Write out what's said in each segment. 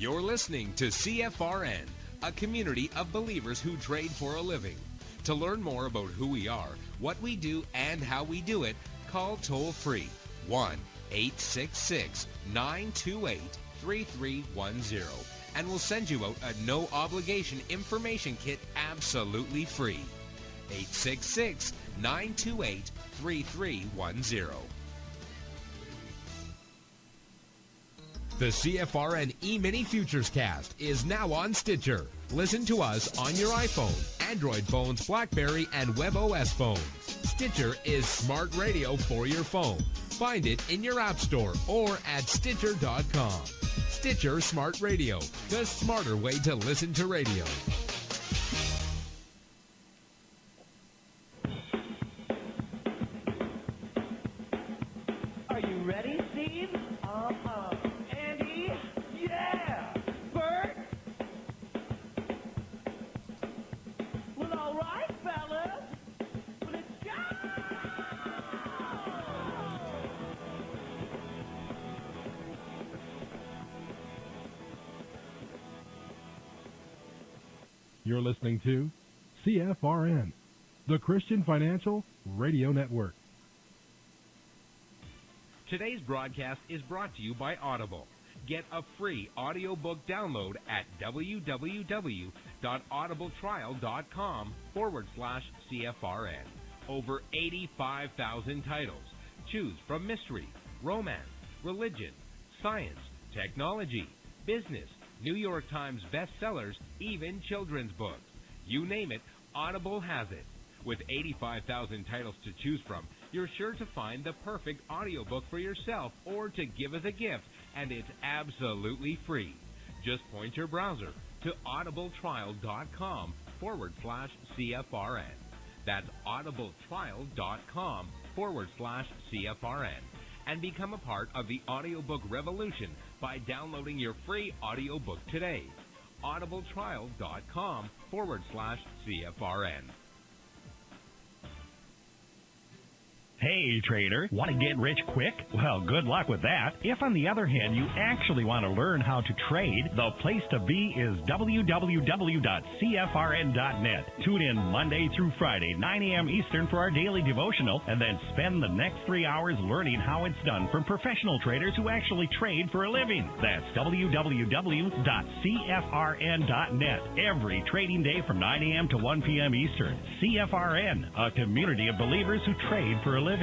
You're listening to CFRN, a community of believers who trade for a living. To learn more about who we are, what we do, and how we do it, call toll-free 1-866-928-3310, and we'll send you out a no-obligation information kit absolutely free. 866-928-3310. The CFRN Emini Futures Cast is now on Stitcher. Listen to us on your iPhone, Android phones, BlackBerry, and WebOS phones. Stitcher is smart radio for your phone. Find it in your app store or at Stitcher.com. Stitcher Smart Radio, the smarter way to listen to radio. Are you ready, Steve? Andy? Yeah! Bert? Well, all right, fellas. Let's go! You're listening to CFRN, the Christian Financial Radio Network. Today's broadcast is brought to you by Audible. Get a free audiobook download at www.audibletrial.com/CFRN. Over 85,000 titles. Choose from mystery, romance, religion, science, technology, business, New York Times bestsellers, even children's books. You name it, Audible has it. With 85,000 titles to choose from, you're sure to find the perfect audiobook for yourself or to give as a gift, and it's absolutely free. Just point your browser to audibletrial.com/CFRN. That's audibletrial.com/CFRN. And become a part of the audiobook revolution by downloading your free audiobook today. audibletrial.com/CFRN. Hey, trader, want to get rich quick? Well, good luck with that. If, on the other hand, you actually want to learn how to trade, the place to be is www.cfrn.net. Tune in Monday through Friday, 9 a.m. Eastern for our daily devotional, and then spend the next 3 hours learning how it's done from professional traders who actually trade for a living. That's www.cfrn.net. Every trading day from 9 a.m. to 1 p.m. Eastern. CFRN, a community of believers who trade for a living.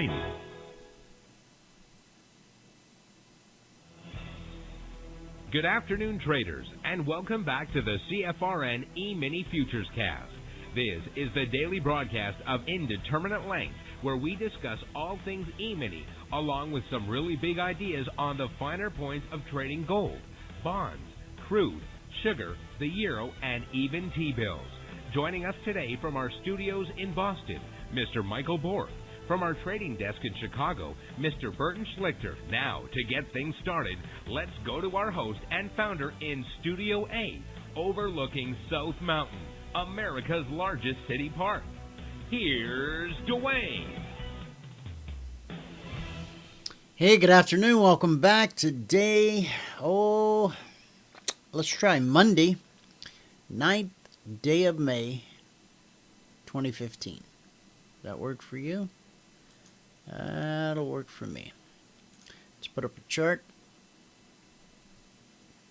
Good afternoon, traders, and welcome back to the CFRN Emini Futures Cast. This is the daily broadcast of Indeterminate Length, where we discuss all things Emini, along with some really big ideas on the finer points of trading gold, bonds, crude, sugar, the euro, and even T-bills. Joining us today from our studios in Boston, Mr. Michael Borth. From our trading desk in Chicago, Mr. Burton Schlichter. Now, to get things started, let's go to our host and founder in Studio A, overlooking South Mountain, America's largest city park. Here's Dwayne. Hey, good afternoon. Welcome back. Today, let's try Monday, 9th day of May, 2015. That work for you? That'll work for me. Let's put up a chart.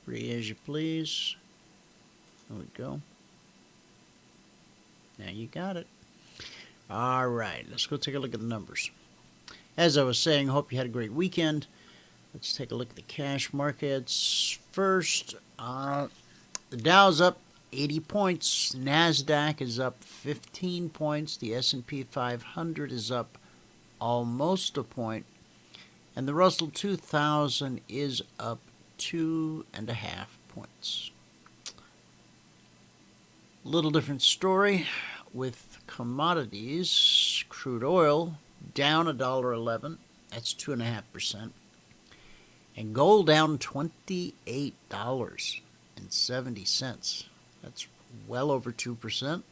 Free as you please. There we go. Now you got it. All right, let's go take a look at the numbers. As I was saying, hope you had a great weekend. Let's take a look at the cash markets first. The Dow's up 80 points. NASDAQ is up 15 points. The S&P 500 is up almost a point. And the Russell 2000 is up 2.5 points. Little different story with commodities. Crude oil down $1.11. That's 2.5%. And gold down $28.70. That's well over 2%.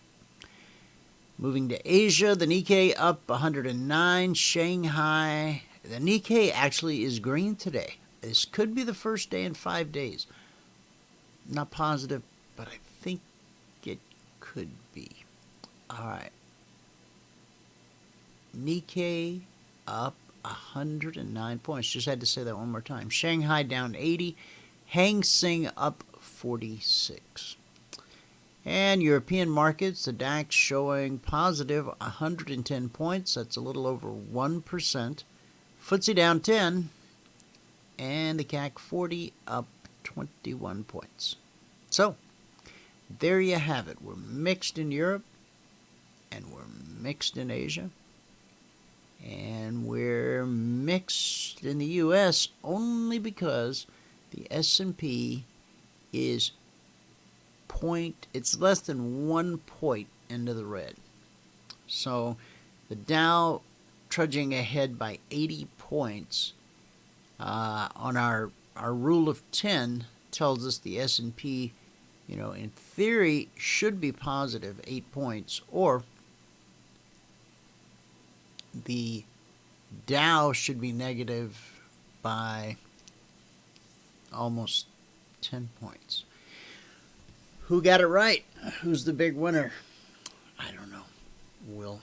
Moving to Asia, the Nikkei up 109. Shanghai, the Nikkei actually is green today. This could be the first day in 5 days. Not positive, but I think it could be. All right. Nikkei up 109 points. Just had to say that one more time. Shanghai down 80. Hang Seng up 46. And European markets, the DAX showing positive 110 points. That's a little over 1%. FTSE down 10. And the CAC 40 up 21 points. So, there you have it. We're mixed in Europe, and we're mixed in Asia, and we're mixed in the U.S. only because the S&P is it's less than 1 point into the red. So the Dow trudging ahead by 80 points on our rule of 10 tells us the S&P, in theory should be positive 8 points, or the Dow should be negative by almost 10 points. Who got it right? Who's the big winner? I don't know. We'll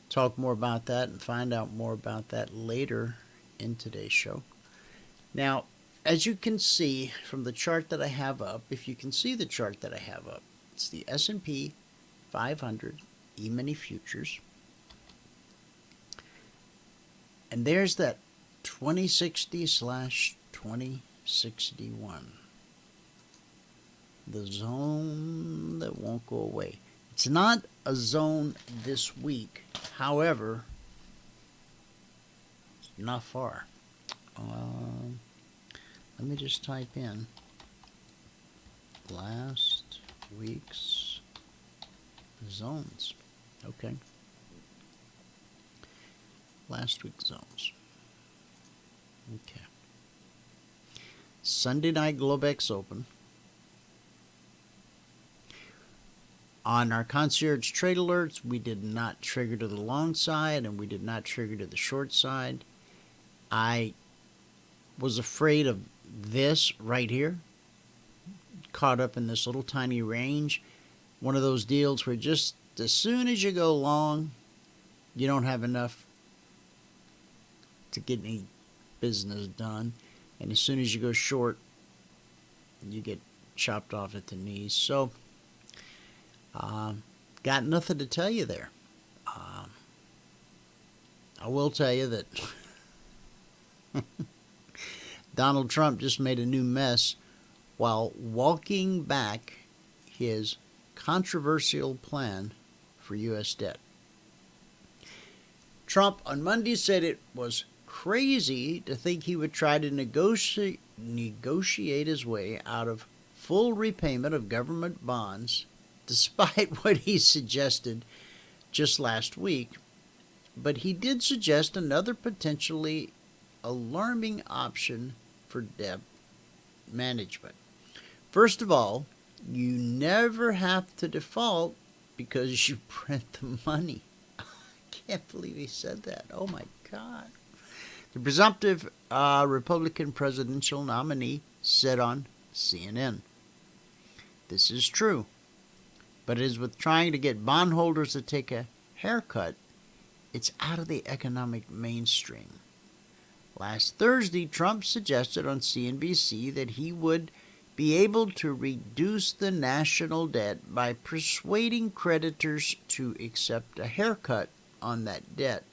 talk more about that and find out more about that later in today's show. Now, as you can see from the chart that I have up, if you can see the chart that I have up, it's the S&P 500 Emini Futures. And there's that 2060/2061. The zone that won't go away. It's not a zone this week. However, it's not far. Let me just type in last week's zones. Okay. Last week's zones. Okay. Sunday night Globex open. On our Concierge Trade Alerts, we did not trigger to the long side and we did not trigger to the short side. I was afraid of this right here, caught up in this little tiny range. One of those deals where just as soon as you go long, you don't have enough to get any business done. And as soon as you go short, you get chopped off at the knees. So, got nothing to tell you there. I will tell you that Donald Trump just made a new mess while walking back his controversial plan for U.S. debt. Trump on Monday said it was crazy to think he would try to negotiate his way out of full repayment of government bonds, despite what he suggested just last week. But he did suggest another potentially alarming option for debt management. First of all, you never have to default because you print the money. I can't believe he said that. Oh my God. The presumptive Republican presidential nominee said on CNN, "This is true, but as with trying to get bondholders to take a haircut, it's out of the economic mainstream." Last Thursday, Trump suggested on CNBC that he would be able to reduce the national debt by persuading creditors to accept a haircut on that debt,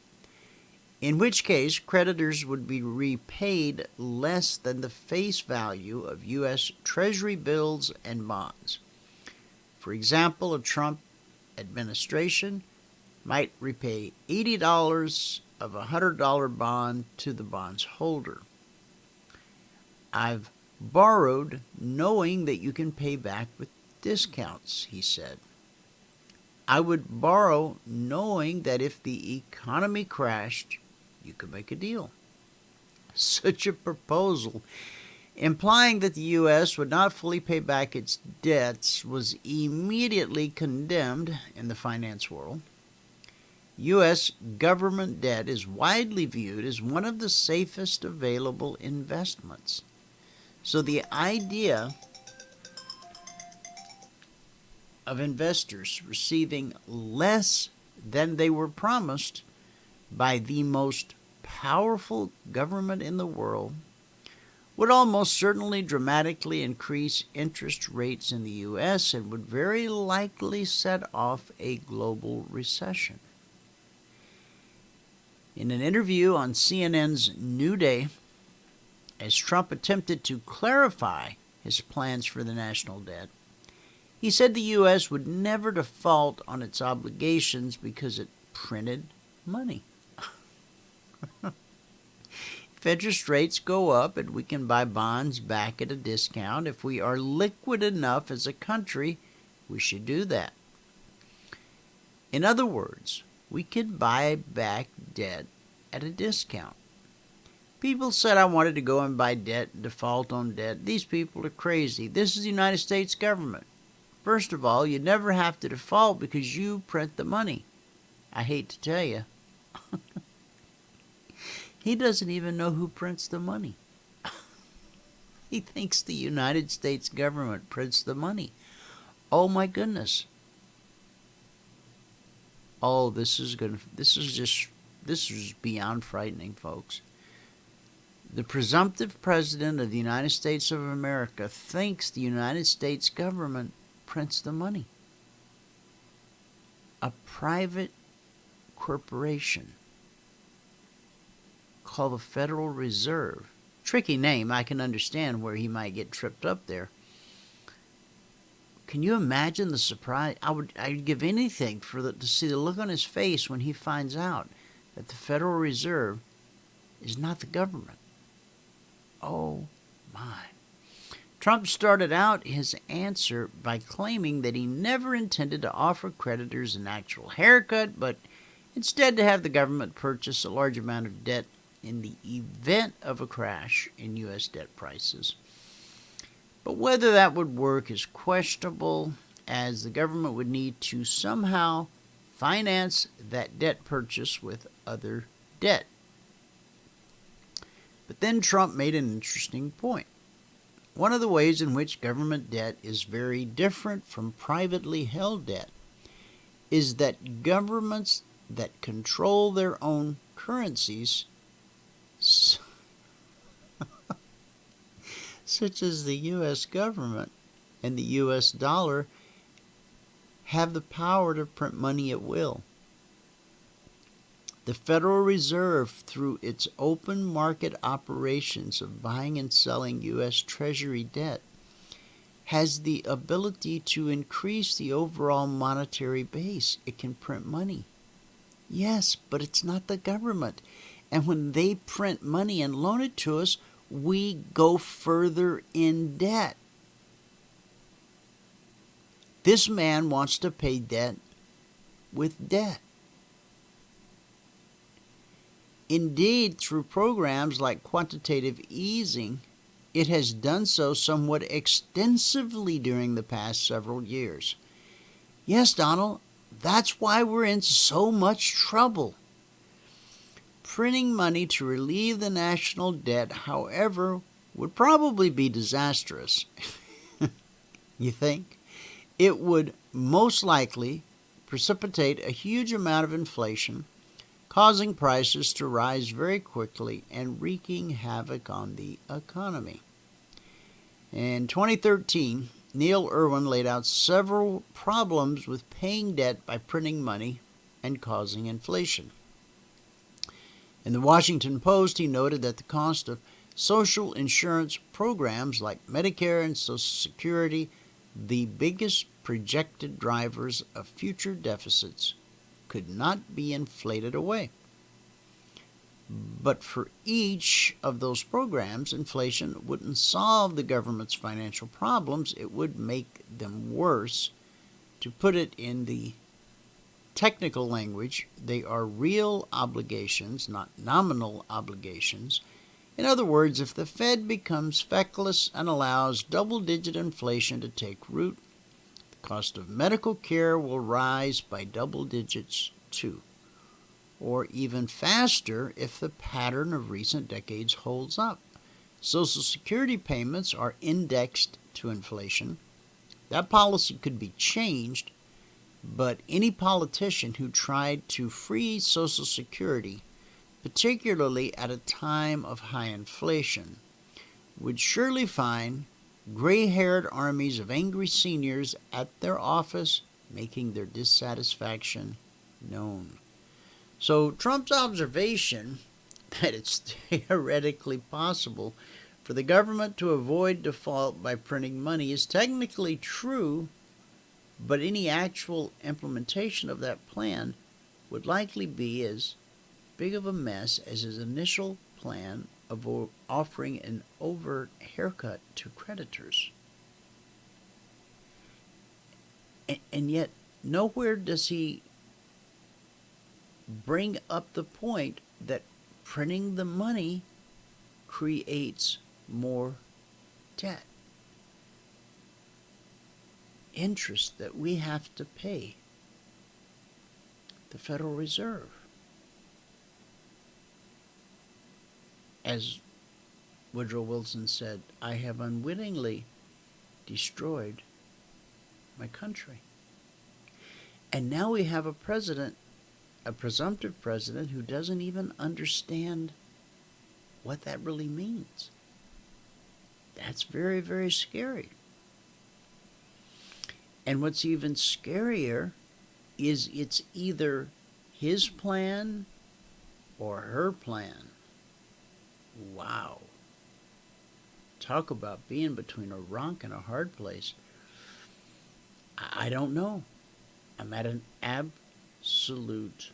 in which case creditors would be repaid less than the face value of U.S. Treasury bills and bonds. For example, a Trump administration might repay $80 of a $100 bond to the bond's holder. "I've borrowed knowing that you can pay back with discounts," he said. "I would borrow knowing that if the economy crashed, you could make a deal." Such a proposal, implying that the U.S. would not fully pay back its debts, was immediately condemned in the finance world. U.S. government debt is widely viewed as one of the safest available investments. So the idea of investors receiving less than they were promised by the most powerful government in the world would almost certainly dramatically increase interest rates in the U.S. and would very likely set off a global recession. In an interview on CNN's New Day, as Trump attempted to clarify his plans for the national debt, he said the U.S. would never default on its obligations because it printed money. If interest rates go up and we can buy bonds back at a discount, if we are liquid enough as a country, we should do that. In other words, we could buy back debt at a discount. People said I wanted to go and buy debt and default on debt. These people are crazy. This is the United States government. First of all, you never have to default because you print the money. I hate to tell you. He doesn't even know who prints the money. He thinks the United States government prints the money. Oh my goodness. Oh, this is beyond frightening, folks. The presumptive president of the United States of America thinks the United States government prints the money. A private corporation called the Federal Reserve. Tricky name. I can understand where he might get tripped up there. Can you imagine the surprise? I'd give anything to see the look on his face when he finds out that the Federal Reserve is not the government. Oh my. Trump started out his answer by claiming that he never intended to offer creditors an actual haircut, but instead to have the government purchase a large amount of debt in the event of a crash in U.S. debt prices. But whether that would work is questionable, as the government would need to somehow finance that debt purchase with other debt. But then Trump made an interesting point. One of the ways in which government debt is very different from privately held debt is that governments that control their own currencies, such as the U.S. government and the U.S. dollar, have the power to print money at will. The Federal Reserve, through its open market operations of buying and selling U.S. Treasury debt, has the ability to increase the overall monetary base. It can print money. Yes, but it's not the government. And when they print money and loan it to us, we go further in debt. This man wants to pay debt with debt. Indeed, through programs like quantitative easing, it has done so somewhat extensively during the past several years. Yes, Donald, that's why we're in so much trouble. Printing money to relieve the national debt, however, would probably be disastrous. You think? It would most likely precipitate a huge amount of inflation, causing prices to rise very quickly and wreaking havoc on the economy. In 2013, Neil Irwin laid out several problems with paying debt by printing money and causing inflation. In the Washington Post, he noted that the cost of social insurance programs like Medicare and Social Security, the biggest projected drivers of future deficits, could not be inflated away. But for each of those programs, inflation wouldn't solve the government's financial problems, it would make them worse. To put it in the technical language, they are real obligations, not nominal obligations. In other words, if the Fed becomes feckless and allows double-digit inflation to take root, the cost of medical care will rise by double digits too, or even faster if the pattern of recent decades holds up. Social Security payments are indexed to inflation. That policy could be changed, but any politician who tried to free Social Security, particularly at a time of high inflation, would surely find gray-haired armies of angry seniors at their office making their dissatisfaction known. So Trump's observation that it's theoretically possible for the government to avoid default by printing money is technically true, but any actual implementation of that plan would likely be as big of a mess as his initial plan of offering an overt haircut to creditors. And yet, nowhere does he bring up the point that printing the money creates more debt. Interest that we have to pay the Federal Reserve. As Woodrow Wilson said, I have unwittingly destroyed my country. And now we have a president, a presumptive president, who doesn't even understand what that really means. That's very, very scary. And what's even scarier is it's either his plan or her plan. Wow. Talk about being between a rock and a hard place. I don't know. I'm at an absolute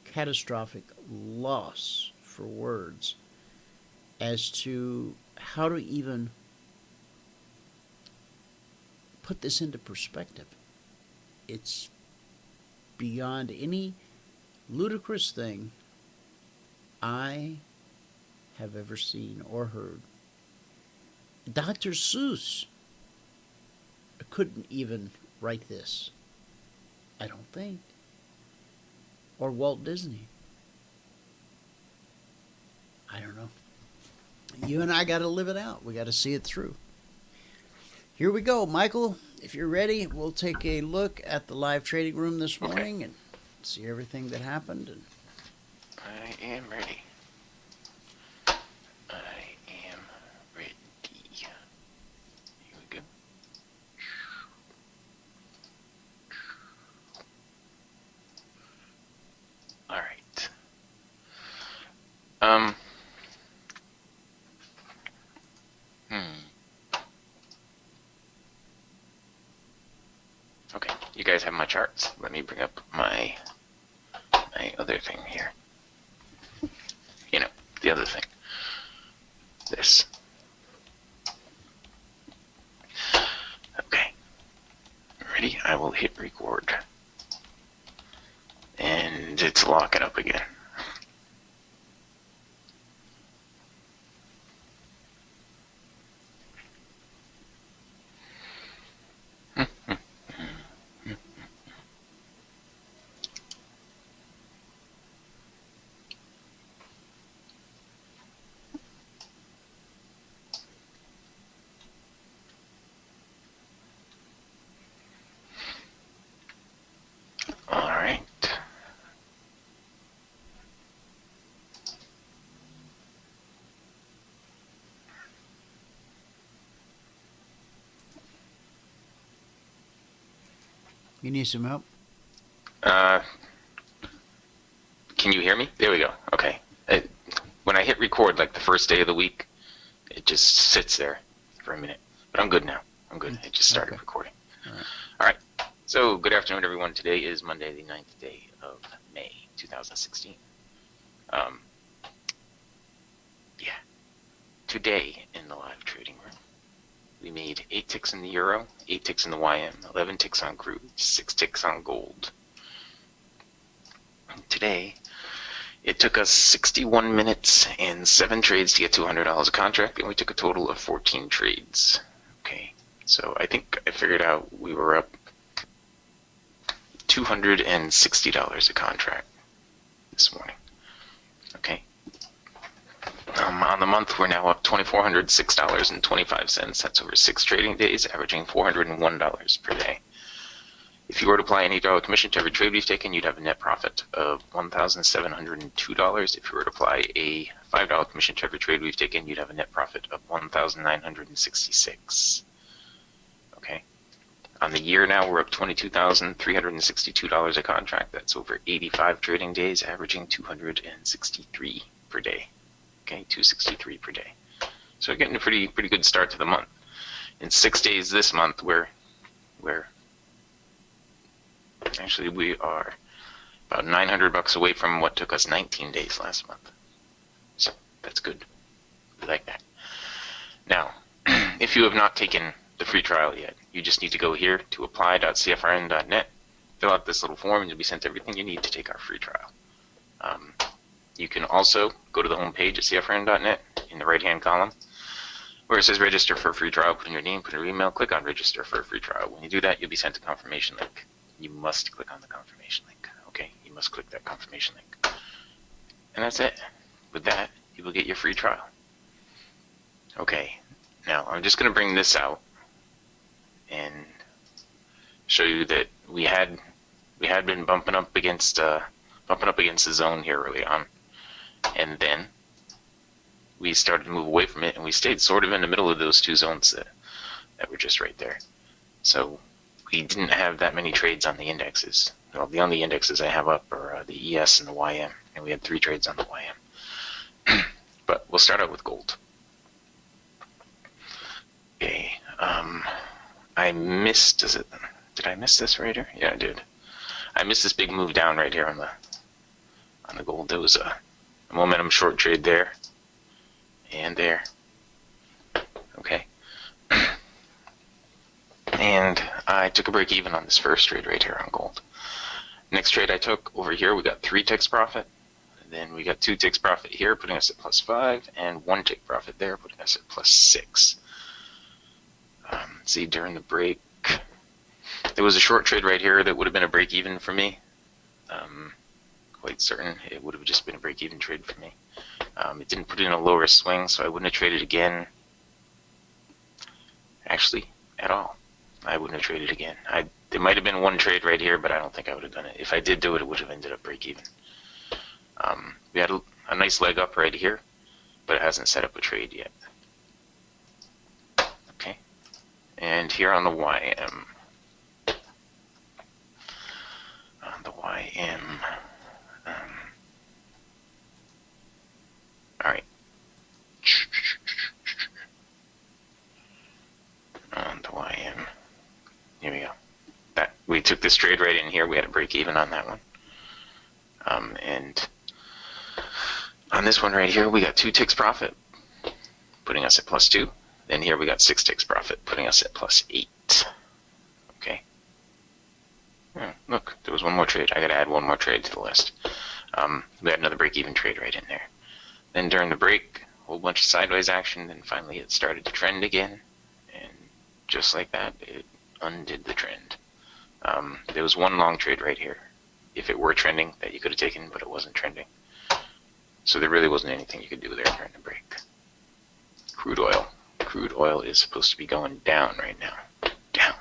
catastrophic loss for words as to how to even put this into perspective. It's beyond any ludicrous thing I have ever seen or heard. Dr. Seuss couldn't even write this, I don't think. Or Walt Disney. I don't know. You and I got to live it out. We got to see it through. Here we go, Michael. If you're ready, we'll take a look at the live trading room this morning and see everything that happened. And I am ready. Here we go. All right. Okay, you guys have my charts. Let me bring up my other thing here. You know, the other thing. This. Okay. Ready? I will hit record. And it's locking up again. you need some help? Can you hear me? There we go. Okay. When I hit record, like the first day of the week, it just sits there for a minute. But I'm good now. I'm good. It just started recording. All right. So, good afternoon, everyone. Today is Monday, the 9th day of May, 2016. Yeah. Today in the live trading room, we made 8 ticks in the euro, 8 ticks in the YM, 11 ticks on crude, 6 ticks on gold. Today, it took us 61 minutes and 7 trades to get to $100 a contract, and we took a total of 14 trades. Okay, so I think I figured out we were up $260 a contract this morning. Okay. On the month, we're now up $2,406.25. That's over 6 trading days, averaging $401 per day. If you were to apply any dollar commission to every trade we've taken, you'd have a net profit of $1,702. If you were to apply a $5 commission to every trade we've taken, you'd have a net profit of $1,966. Okay. On the year now, we're up $22,362 a contract. That's over 85 trading days, averaging 263 per day. Okay, 263 per day. So we're getting a pretty good start to the month. In 6 days this month, we are about $900 away from what took us 19 days last month. So that's good. We like that. Now, if you have not taken the free trial yet, you just need to go here to apply.cfrn.net, fill out this little form, and you'll be sent everything you need to take our free trial. You can also go to the home page at cfrn.net in the right-hand column where it says register for a free trial. Put in your name, put in your email, click on register for a free trial. When you do that, you'll be sent a confirmation link. You must click on the confirmation link. Okay, you must click that confirmation link. And that's it. With that, you will get your free trial. Okay, now I'm just going to bring this out and show you that we had been bumping up against the zone here early on, and then we started to move away from it, and we stayed sort of in the middle of those two zones that were just right there. So we didn't have that many trades on the indexes. Well, the only indexes I have up are the ES and the YM, and we had 3 trades on the YM. But we'll start out with gold. Okay, I missed, did I miss this right here? Yeah, I did. I missed this big move down right here on the gold. There was a momentum short trade there and there. Okay. And I took a break even on this first trade right here on gold. Next trade I took over here, we got 3 ticks profit. Then we got 2 ticks profit here, putting us at +5, and 1 tick profit there, putting us at +6. See, during the break, there was a short trade right here that would have been a break even for me. Quite certain it would have just been a break even trade for me. It didn't put in a low risk swing, so I wouldn't have traded again. Actually, at all. I wouldn't have traded again. There might have been one trade right here, but I don't think I would have done it. If I did do it, it would have ended up break even. We had a nice leg up right here, but it hasn't set up a trade yet. Okay. And here on the YM. All right. On the YM. Here we go. We took this trade right in here. We had a break even on that one. And on this one right here, we got 2 ticks profit, putting us at +2. Then here we got 6 ticks profit, putting us at +8. Okay. Oh, look, there was one more trade. I got to add one more trade to the list. We had another break-even trade right in there. Then during the break, a whole bunch of sideways action. Then finally, it started to trend again, and just like that, it undid the trend. There was one long trade right here, if it were trending, that you could have taken, but it wasn't trending. So there really wasn't anything you could do there during the break. Crude oil. Crude oil is supposed to be going down right now. Down.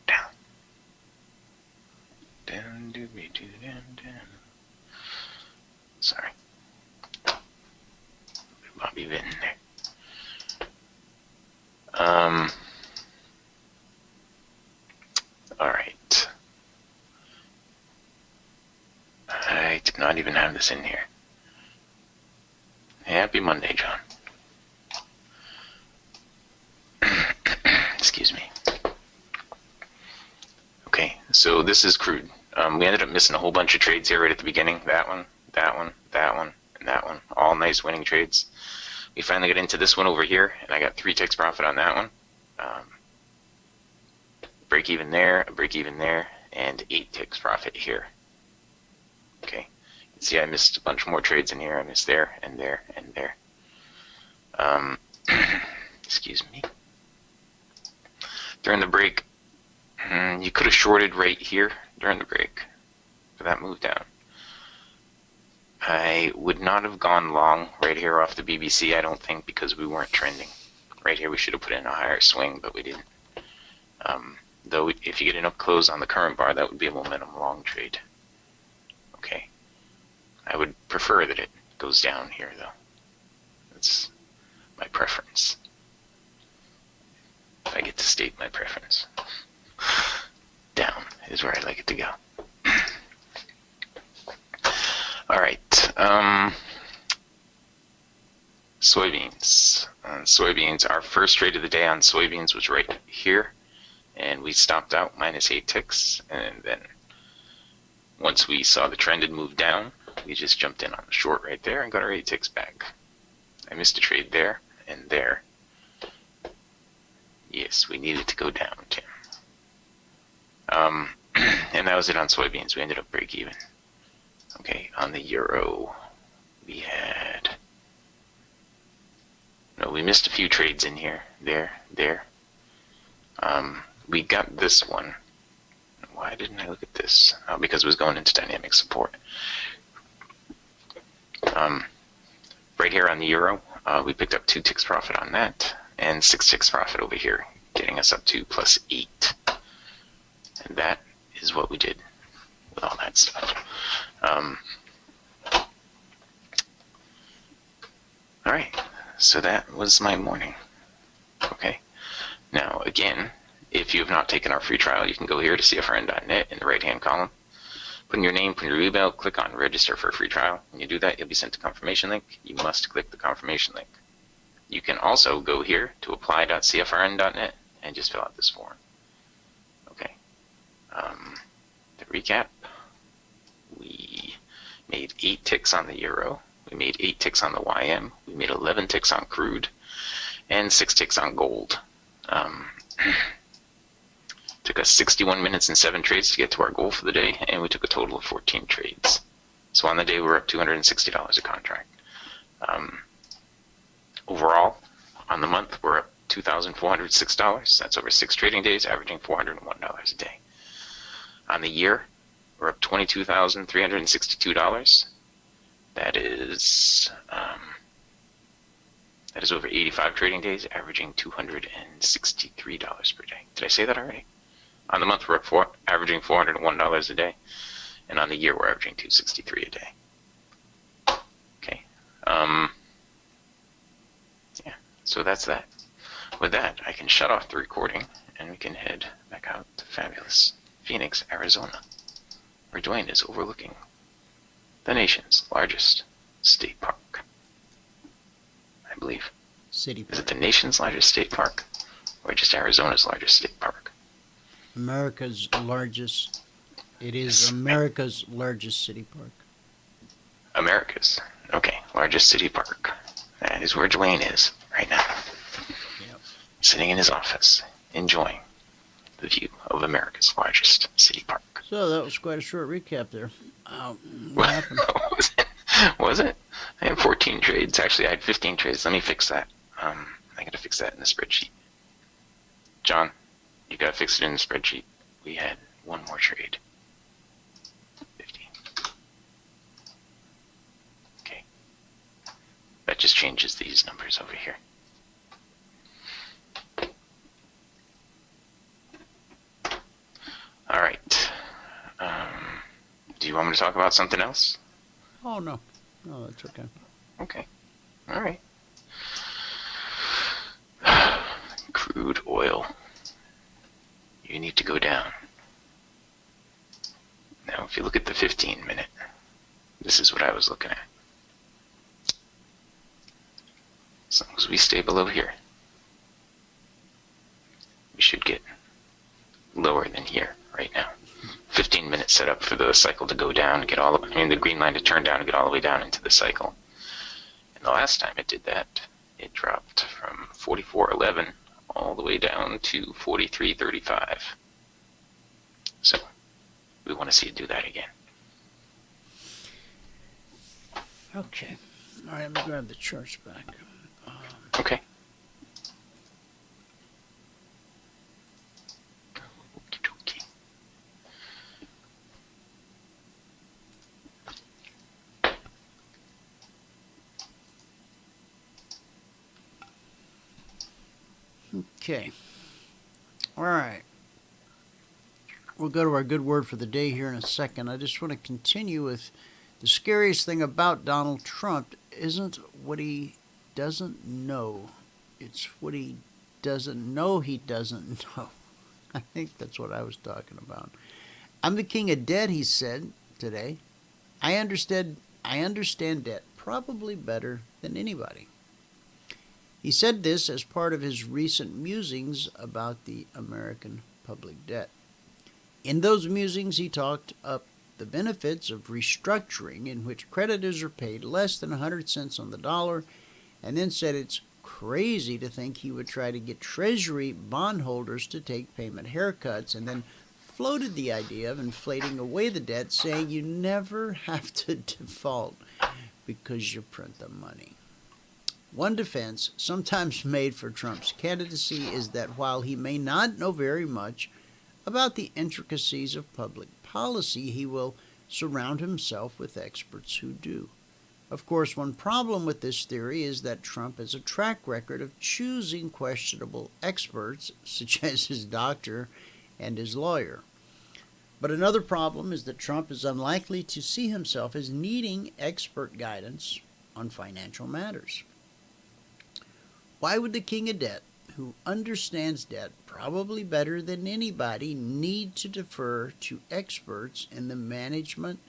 Down. Down, doobie, doo, down, down. Sorry. Bobby Vinton there. Alright. I did not even have this in here. Happy Monday, John. Excuse me. Okay, so this is crude. We ended up missing a whole bunch of trades here right at the beginning. That one, that one, that one, and that one. All nice winning trades. We finally got into this one over here, and I got 3 ticks profit on that one. Break even there, a break even there, and 8 ticks profit here. Okay, you can see I missed a bunch more trades in here. I missed there, and there, and there. Excuse me. During the break, you could have shorted right here during the break for that move down. I would not have gone long right here off the BBC, I don't think, because we weren't trending. Right here we should have put in a higher swing, but we didn't. Though if you get an up close on the current bar, that would be a momentum long trade. Okay. I would prefer that it goes down here, though. That's my preference. If I get to state my preference. Down is where I like it to go. Alright, soybeans. Soybeans, our first trade of the day on soybeans was right here, and we stopped out minus 8 ticks, and then once we saw the trend had moved down, we just jumped in on the short right there and got our 8 ticks back. I missed a trade there and there. Yes, we needed to go down, Tim. And that was it on soybeans. We ended up break even. Okay, on the euro, we had... No, we missed a few trades in here. There. We got this one. Why didn't I look at this? Oh, because it was going into dynamic support. Right here on the euro, we picked up 2 ticks profit on that, and 6 ticks profit over here, getting us up to plus 8. And that is what we did with all that stuff. Alright, so that was my morning. Okay. Now, again, if you have not taken our free trial, you can go here to CFRN.net in the right-hand column. Put in your name, put in your email, click on register for a free trial. When you do that, you'll be sent a confirmation link. You must click the confirmation link. You can also go here to apply.cfrn.net and just fill out this form. Okay. To recap, we made 8 ticks on the euro. We made 8 ticks on the YM. We made 11 ticks on crude and 6 ticks on gold. Took us 61 minutes and 7 trades to get to our goal for the day, and we took a total of 14 trades. So on the day, we're up $260 a contract. Overall, on the month, we're up $2,406. That's over 6 trading days, averaging $401 a day. On the year, we're up $22,362. That is over 85 trading days, averaging $263 per day. Did I say that already? On the month, we're up averaging $401 a day, and on the year, we're averaging $263 a day. Okay. Yeah. So that's that. With that, I can shut off the recording, and we can head back out to fabulous Phoenix, Arizona, where Dwayne is overlooking the nation's largest state park. I believe. City park. Is it the nation's largest state park, or just Arizona's largest state park? America's largest. It is America's largest city park. America's. Okay, largest city park. That is where Dwayne is right now. Yep. Sitting in his office, enjoying the view of America's largest city park. So that was quite a short recap there. What happened? Was it? I had 14 trades. Actually, I had 15 trades. Let me fix that. I gotta fix that in the spreadsheet. John, you gotta fix it in the spreadsheet. We had one more trade. 15. Okay. That just changes these numbers over here. All right. Do you want me to talk about something else? Oh, no. No, that's okay. Okay. All right. Crude oil. You need to go down. Now, if you look at the 15-minute, this is what I was looking at. As long as we stay below here, we should get lower than here right now. 15 minutes set up for the cycle to go down and get all the, the green line to turn down and get all the way down into the cycle. And the last time it did that, it dropped from 44.11 all the way down to 43.35. So we want to see it do that again. Okay. All right, let me grab the charts back. Okay. Okay. All right. We'll go to our good word for the day here in a second. I just want to continue with the scariest thing about Donald Trump isn't what he doesn't know. It's what he doesn't know he doesn't know. I think that's what I was talking about. I'm the king of debt, he said today. I understand debt probably better than anybody. He said this as part of his recent musings about the American public debt. In those musings, he talked up the benefits of restructuring, in which creditors are paid less than 100 cents on the dollar, and then said it's crazy to think he would try to get Treasury bondholders to take payment haircuts, and then floated the idea of inflating away the debt, saying you never have to default because you print the money. One defense, sometimes made for Trump's candidacy, is that while he may not know very much about the intricacies of public policy, he will surround himself with experts who do. Of course, one problem with this theory is that Trump has a track record of choosing questionable experts, such as his doctor and his lawyer. But another problem is that Trump is unlikely to see himself as needing expert guidance on financial matters. Why would the king of debt, who understands debt probably better than anybody, need to defer to experts in the management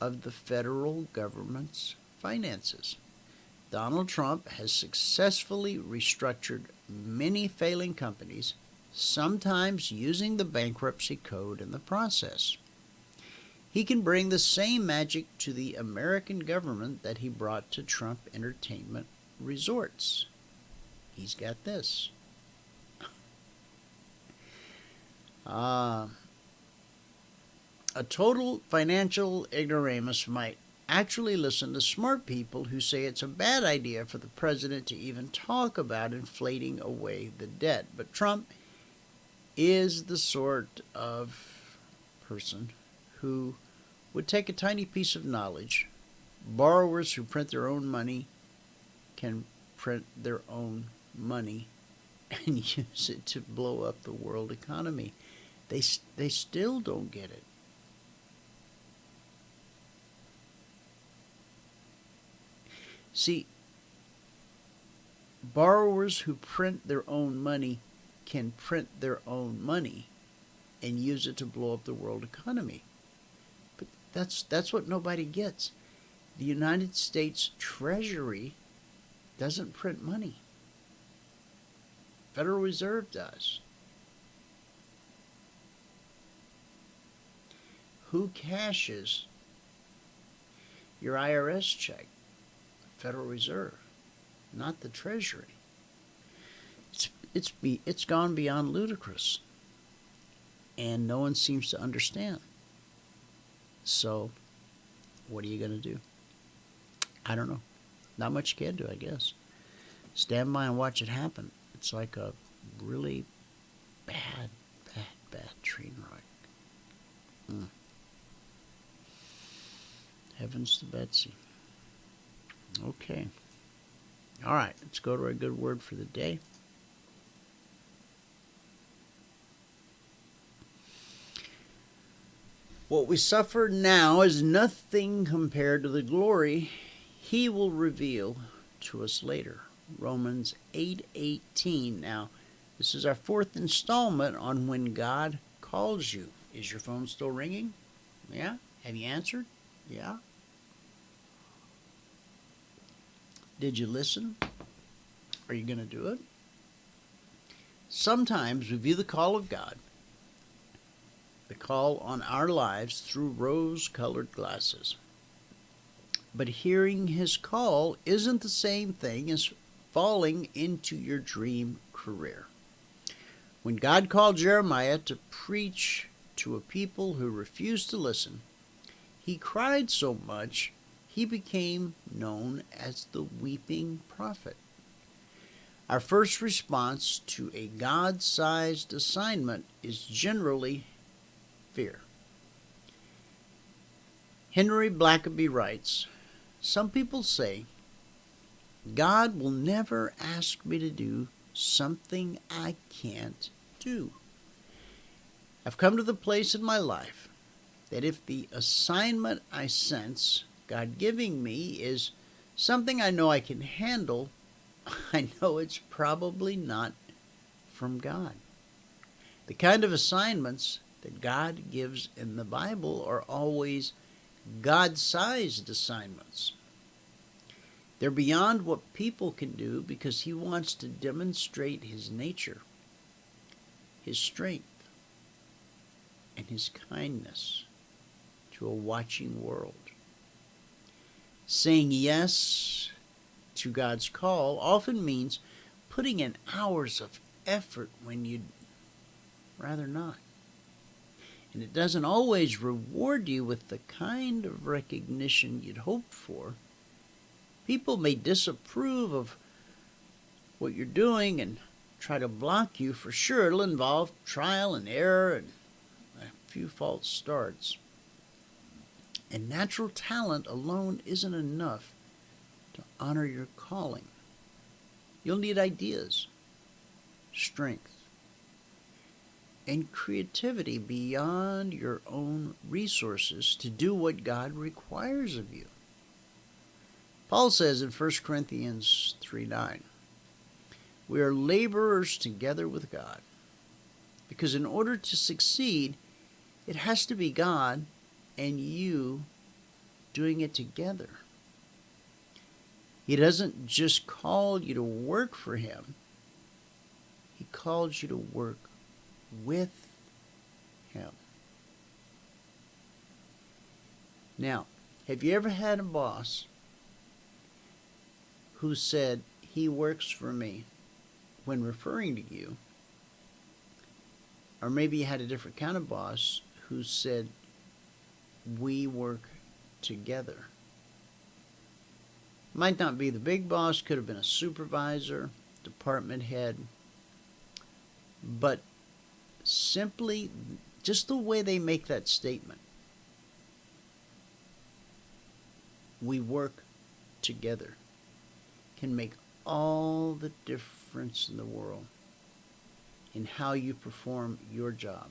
of the federal government's finances? Donald Trump has successfully restructured many failing companies, sometimes using the bankruptcy code in the process. He can bring the same magic to the American government that he brought to Trump Entertainment Resorts. He's got this. A total financial ignoramus might actually listen to smart people who say it's a bad idea for the president to even talk about inflating away the debt. But Trump is the sort of person who would take a tiny piece of knowledge. Borrowers who print their own money can print their own money and use it to blow up the world economy. They still don't get it. See, borrowers who print their own money can print their own money and use it to blow up the world economy. But that's what nobody gets. The United States Treasury doesn't print money. Federal Reserve does. Who cashes your IRS check? Federal Reserve, not the Treasury. It's gone beyond ludicrous, and no one seems to understand. So, what are you going to do? I don't know. Not much you can do, I guess. Stand by and watch it happen. It's like a really bad train wreck. Heavens to Betsy. Okay. All right, let's go to our good word for the day. What we suffer now is nothing compared to the glory he will reveal to us later. Romans 8:18. Now, this is our fourth installment on when God calls you. Is your phone still ringing? Yeah? Have you answered? Yeah? Did you listen? Are you going to do it? Sometimes we view the call of God, the call on our lives, through rose-colored glasses. But hearing his call isn't the same thing as falling into your dream career. When God called Jeremiah to preach to a people who refused to listen, he cried so much he became known as the weeping prophet. Our first response to a God-sized assignment is generally fear. Henry Blackaby writes, "Some people say, God will never ask me to do something I can't do. I've come to the place in my life that if the assignment I sense God giving me is something I know I can handle, I know it's probably not from God. The kind of assignments that God gives in the Bible are always God-sized assignments. They're beyond what people can do because He wants to demonstrate His nature, His strength, and His kindness to a watching world. Saying yes to God's call often means putting in hours of effort when you'd rather not. And it doesn't always reward you with the kind of recognition you'd hoped for. People may disapprove of what you're doing and try to block you. For sure, it'll involve trial and error and a few false starts. And natural talent alone isn't enough to honor your calling. You'll need ideas, strength, and creativity beyond your own resources to do what God requires of you. Paul says in 1 Corinthians 3:9, we are laborers together with God, because in order to succeed, it has to be God and you doing it together. He doesn't just call you to work for Him. He calls you to work with Him. Now, have you ever had a boss who said, he works for me, when referring to you? Or maybe you had a different kind of boss who said, we work together. Might not be the big boss, could have been a supervisor, department head, but simply just the way they make that statement, we work together, can make all the difference in the world in how you perform your job,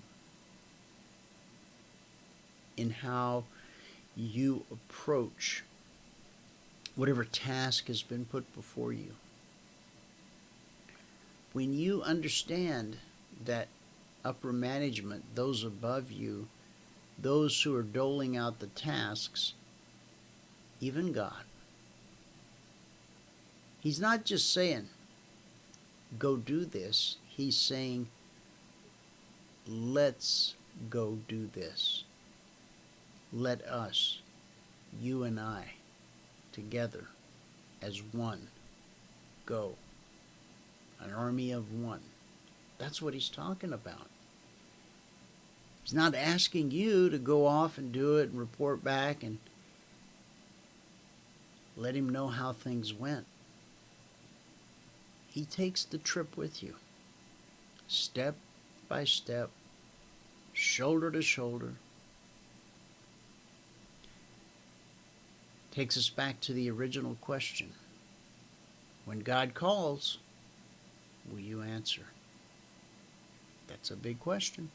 in how you approach whatever task has been put before you. When you understand that upper management, those above you, those who are doling out the tasks, even God, He's not just saying, go do this. He's saying, let's go do this. Let us, you and I, together as one, go. An army of one. That's what He's talking about. He's not asking you to go off and do it and report back and let Him know how things went. He takes the trip with you, step by step, shoulder to shoulder. Takes us back to the original question. When God calls, will you answer? That's a big question.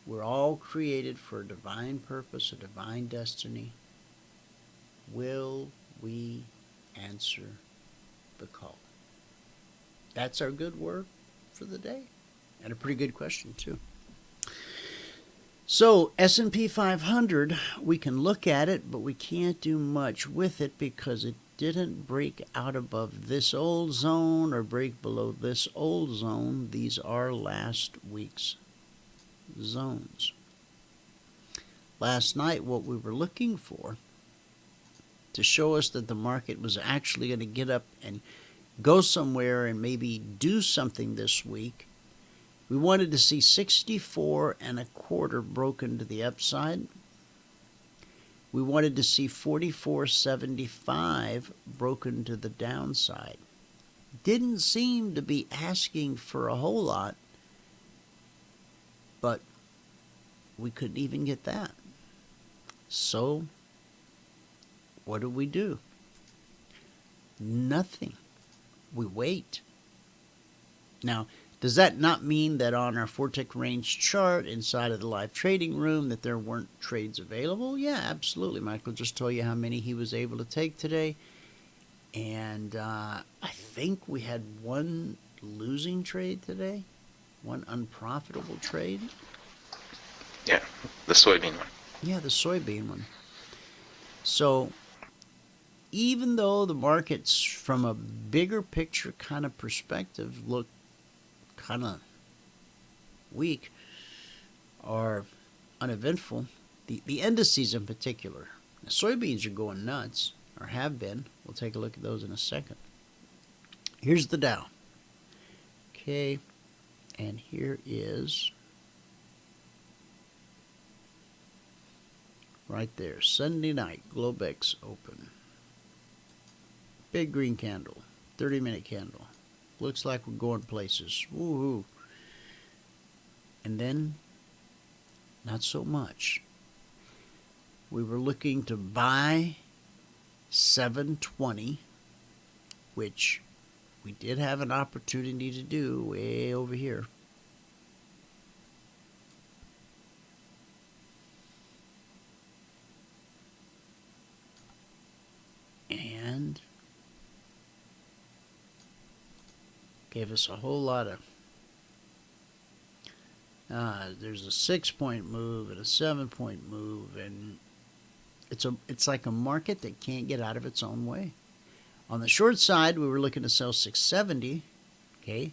We're all created for a divine purpose, a divine destiny. Will we answer the call? That's our good word for the day. And a pretty good question, too. So, S&P 500, we can look at it, but we can't do much with it because it didn't break out above this old zone or break below this old zone. These are last week's zones. Last night, what we were looking for to show us that the market was actually going to get up and go somewhere and maybe do something this week, we wanted to see 64 1/4 broken to the upside. We wanted to see 44.75 broken to the downside. Didn't seem to be asking for a whole lot, but we couldn't even get that. So, what did we do? Nothing. we wait. Now, does that not mean that on our 4-tick range chart inside of the live trading room that there weren't trades available? Yeah, absolutely. Michael just told you how many he was able to take today. And I think we had one losing trade today, one unprofitable trade. Yeah, the soybean one. Yeah, the soybean one. So even though the markets from a bigger picture kind of perspective look kind of weak or uneventful, the indices in particular, the soybeans are going nuts, or have been. We'll take a look at those in a second. Here's the Dow. Okay, and here is right there, Sunday night, Globex open. Big green candle, 30-minute candle. Looks like we're going places. Woohoo. And then, not so much. We were looking to buy 720, which we did have an opportunity to do way over here. And gave us a whole lot of there's a 6-point move and a 7-point move, and it's like a market that can't get out of its own way. On the short side, we were looking to sell 670. Okay,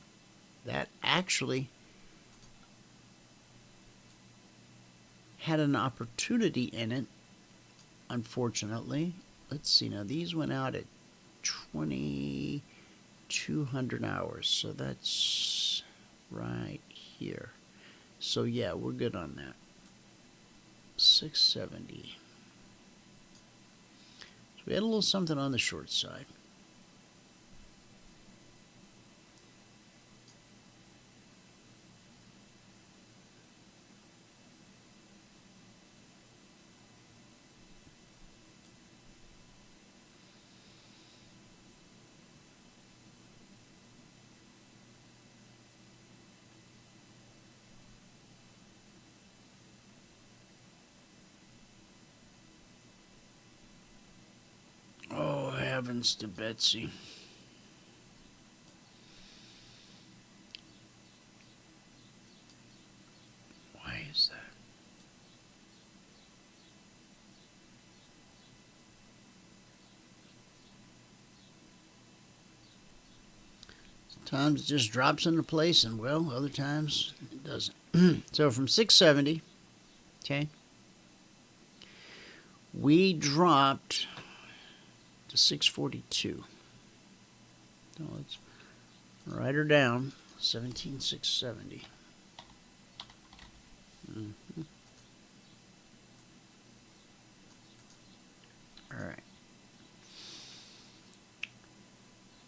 that actually had an opportunity in it, unfortunately. Let's see, now these went out at 2200 hours, so that's right here. So yeah, we're good on that. 670. So we had a little something on the short side. Heavens to Betsy. Why is that? Sometimes it just drops into place, and well, other times it doesn't. So from 670, okay, we dropped to 642. So let's write her down. 17,670. All right.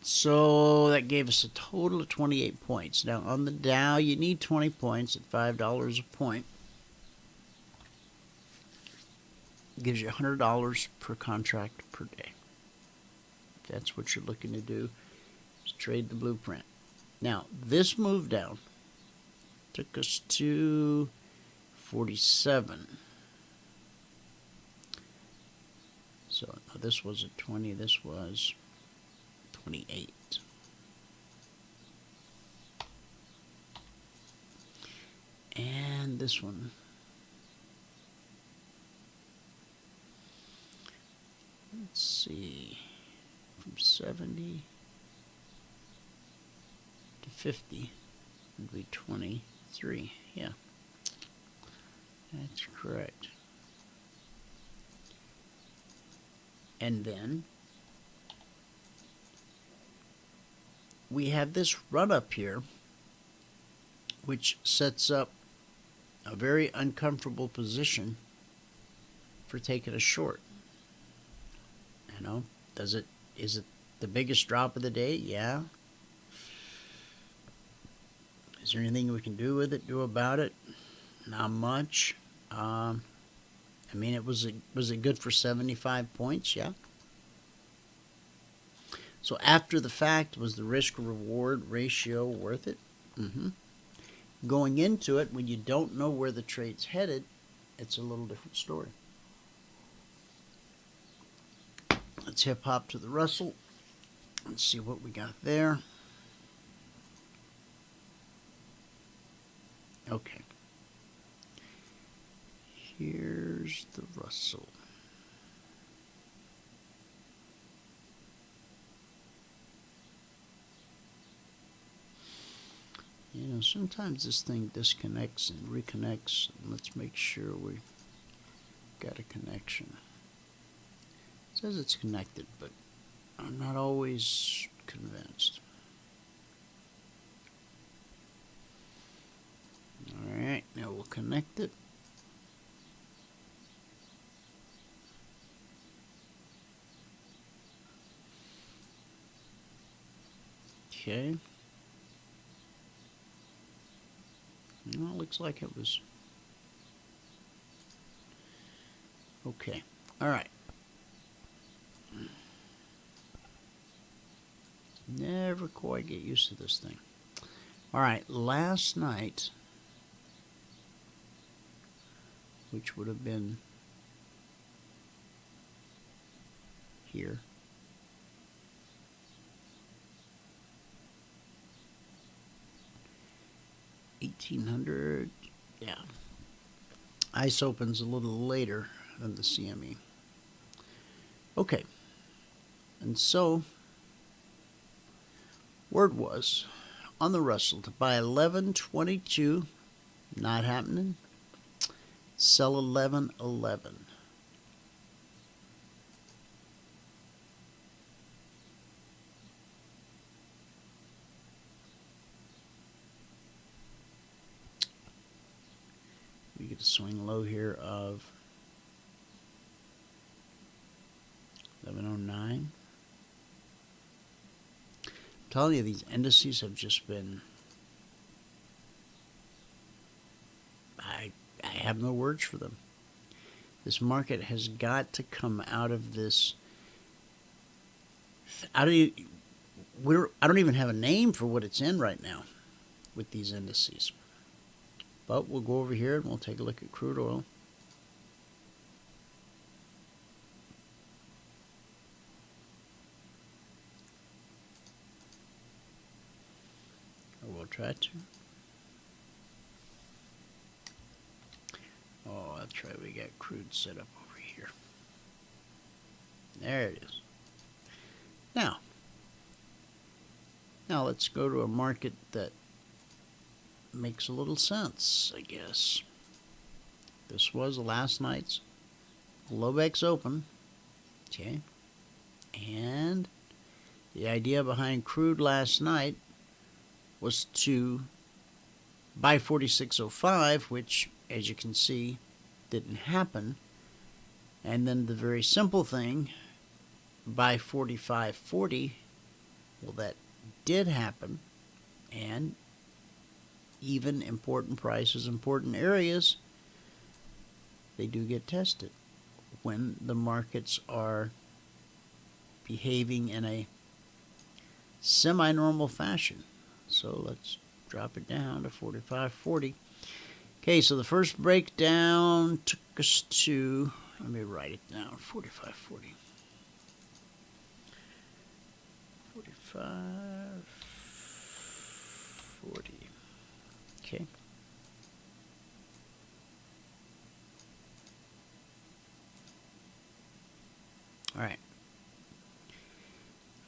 So that gave us a total of 28 points. Now on the Dow, you need 20 points at $5 a point. Gives you $100 per contract per day. That's what you're looking to do, is trade the blueprint. Now, this move down took us to 47. So, no, this wasn't 20, this was 28. And this one. Let's see. From 70 to 50 would be 23. Yeah, that's correct. And then we have this run up here, which sets up a very uncomfortable position for taking a short. You know, is it the biggest drop of the day? Yeah. Is there anything we can do with it, do about it? Not much. I mean, was it good for 75 points? Yeah. So after the fact, was the risk-reward ratio worth it? Going into it, when you don't know where the trade's headed, it's a little different story. Let's hip hop to the Russell. Let's see what we got there. Okay. Here's the Russell. You know, sometimes this thing disconnects and reconnects. Let's make sure we got a connection. It says it's connected, but I'm not always convinced. Alright, now we'll connect it. Okay. Well, it looks like it was okay. All right. Never quite get used to this thing. All right, last night, which would have been here. $1,800, yeah. ICE opens a little later than the CME. Okay, and so word was on the Russell to buy 1122, not happening. Sell 1111. We get a swing low here of 1109. I'm telling you, these indices have just been, I have no words for them. This market has got to come out of this. I don't even have a name for what it's in right now with these indices. But we'll go over here and we'll take a look at crude oil. Or we'll try to. Oh, that's right. We got crude set up over here. There it is. Now let's go to a market that makes a little sense, I guess. This was last night's Globex Open. Okay. And the idea behind crude last night was to buy 46.05, which, as you can see, didn't happen. And then the very simple thing, buy 45.40, well, that did happen. And even important prices, important areas, they do get tested when the markets are behaving in a semi-normal fashion. So let's drop it down to 45.40. Okay, so the first breakdown took us to, let me write it down, 45.40. 45.40. Okay. All right.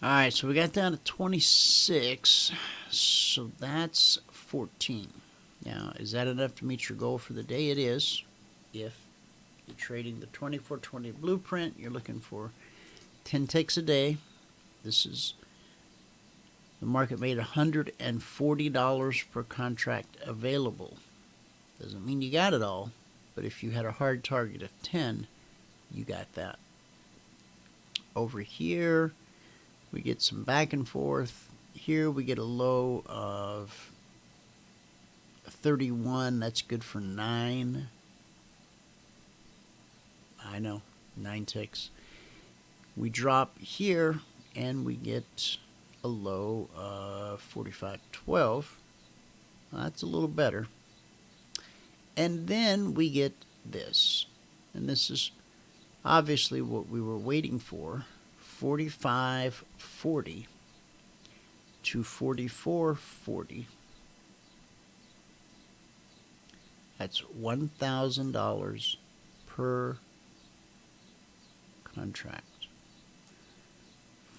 All right, so we got down to 26. So that's 14. Now, is that enough to meet your goal for the day? It is. If you're trading the 2420 blueprint, you're looking for 10 ticks a day. This is, the market made $140 per contract available. Doesn't mean you got it all, but if you had a hard target of 10, you got that. Over here, we get some back and forth. Here we get a low of 31. That's good for 9. I know, 9 ticks. We drop here and we get a low of 45.12. That's a little better. And then we get this, and this is obviously what we were waiting for, 45.40 to 44.40. That's $1,000 per contract.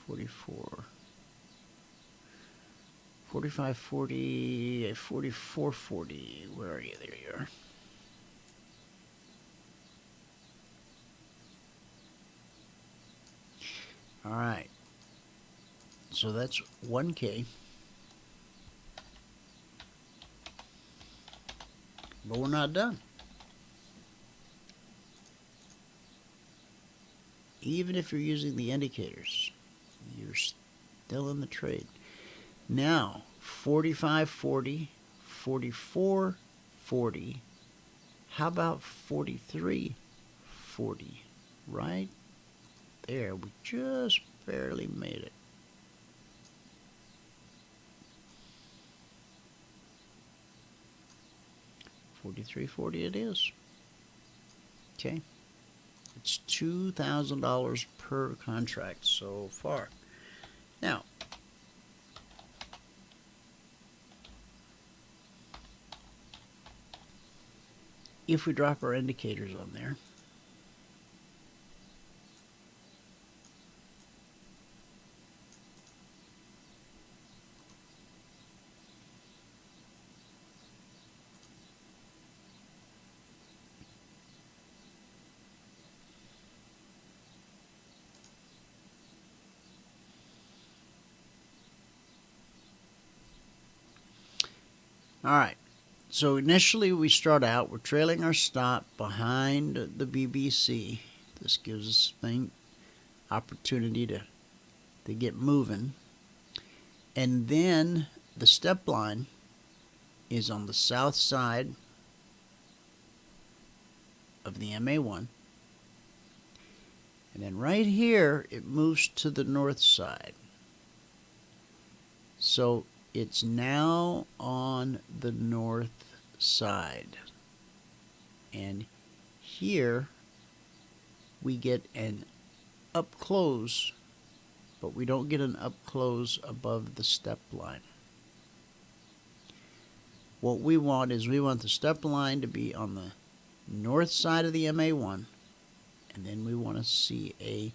45.40, 44.40. Where are you? There you are. All right. So that's 1K. But we're not done. Even if you're using the indicators, you're still in the trade. Now, 45.40, 44.40. How about 43.40? Right there. We just barely made it. $43.40 it is. Okay. It's $2,000 per contract so far. Now, if we drop our indicators on there, all right, so initially we start out, we're trailing our stop behind the BBC. This gives us an opportunity to get moving. And then the step line is on the south side of the MA1. And then right here, it moves to the north side. So it's now on the north side. And here we get an up close, but we don't get an up close above the step line. What we want is we want the step line to be on the north side of the MA1, and then we want to see a